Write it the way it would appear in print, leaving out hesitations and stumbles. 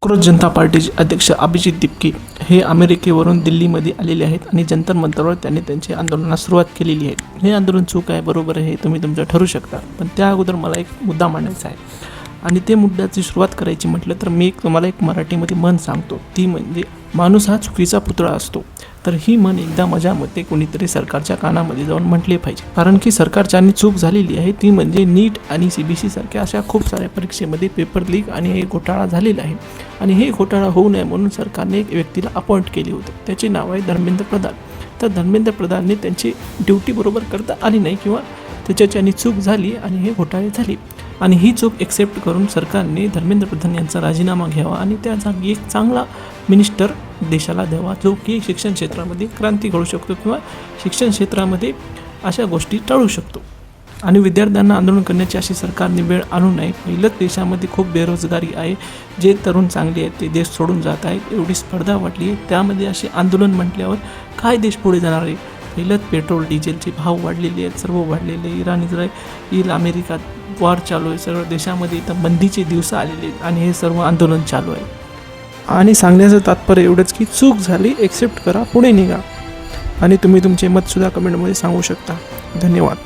Cockroach जनता पार्टीचे अध्यक्ष अभिजित दिपके हे अमेरिकेवरून दिल्लीमध्ये आलेले आहेत आणि जंतर मंतरवर त्यांनी त्यांचे आंदोलनास सुरुवात केलेली आहे। हे आंदोलन चूक आहे बरोबर आहे हे तुम्ही तुमचं ठरवू शकता, पण त्या अगोदर मला एक मुद्दा मांडायचा आहे आणि ते मुद्द्याची सुरुवात करायची म्हटलं तर मी तुम्हाला एक मराठीमध्ये म्हण सांगतो, ती म्हणजे माणूस हा चुकीचा पुतळा असतो। तर ही म्हण एकदा माझ्या मते कोणीतरी सरकारच्या कानामध्ये जाऊन म्हटले पाहिजे, कारण की सरकारच्यानी चूक झालेली आहे ती म्हणजे नीट आणि CBSE सारख्या अशा खूप साऱ्या परीक्षेमध्ये पेपर लीक आणि हे घोटाळा झालेला आहे आणि हे घोटाळा होऊ नये म्हणून सरकारने एक व्यक्तीला अपॉइंट केले होते, त्याचे नाव आहे धर्मेंद्र प्रधान। तर धर्मेंद्र प्रधानने त्यांची ड्युटी बरोबर करता आली नाही किंवा त्याच्याच्यानी चूक झाली आणि हे घोटाळे झाले आणि ही चूक एक्सेप्ट करून सरकारने धर्मेंद्र प्रधान यांचा राजीनामा घ्यावा आणि त्या जागी एक चांगला मिनिस्टर देशाला द्यावा जो की शिक्षण क्षेत्रामध्ये क्रांती घडू शकतो किंवा शिक्षण क्षेत्रामध्ये अशा गोष्टी टाळू शकतो आणि विद्यार्थ्यांना आंदोलन करण्याची अशी सरकारने वेळ आणू नये। पहिलंच देशामध्ये खूप बेरोजगारी आहे, जे तरुण चांगले आहेत ते देश सोडून जात आहेत, एवढी स्पर्धा वाढली आहे, त्यामध्ये असे आंदोलन म्हटल्यावर काय देश पुढे जाणार आहे। पहिलंच पेट्रोल डिझेलचे भाव वाढलेले आहेत, सर्व वाढलेले, इराण अमेरिका वॉर चालू आहे, सर्व देशामध्ये इथं मंदीचे दिवस आलेले आहेत आणि हे सर्व आंदोलन चालू आहे आणि सांगण्याचं तात्पर्य एवढंच की चूक झाली, एक्सेप्ट करा, पुढे निघा आणि तुम्ही तुमचे मतसुद्धा कमेंटमध्ये सांगू शकता। धन्यवाद।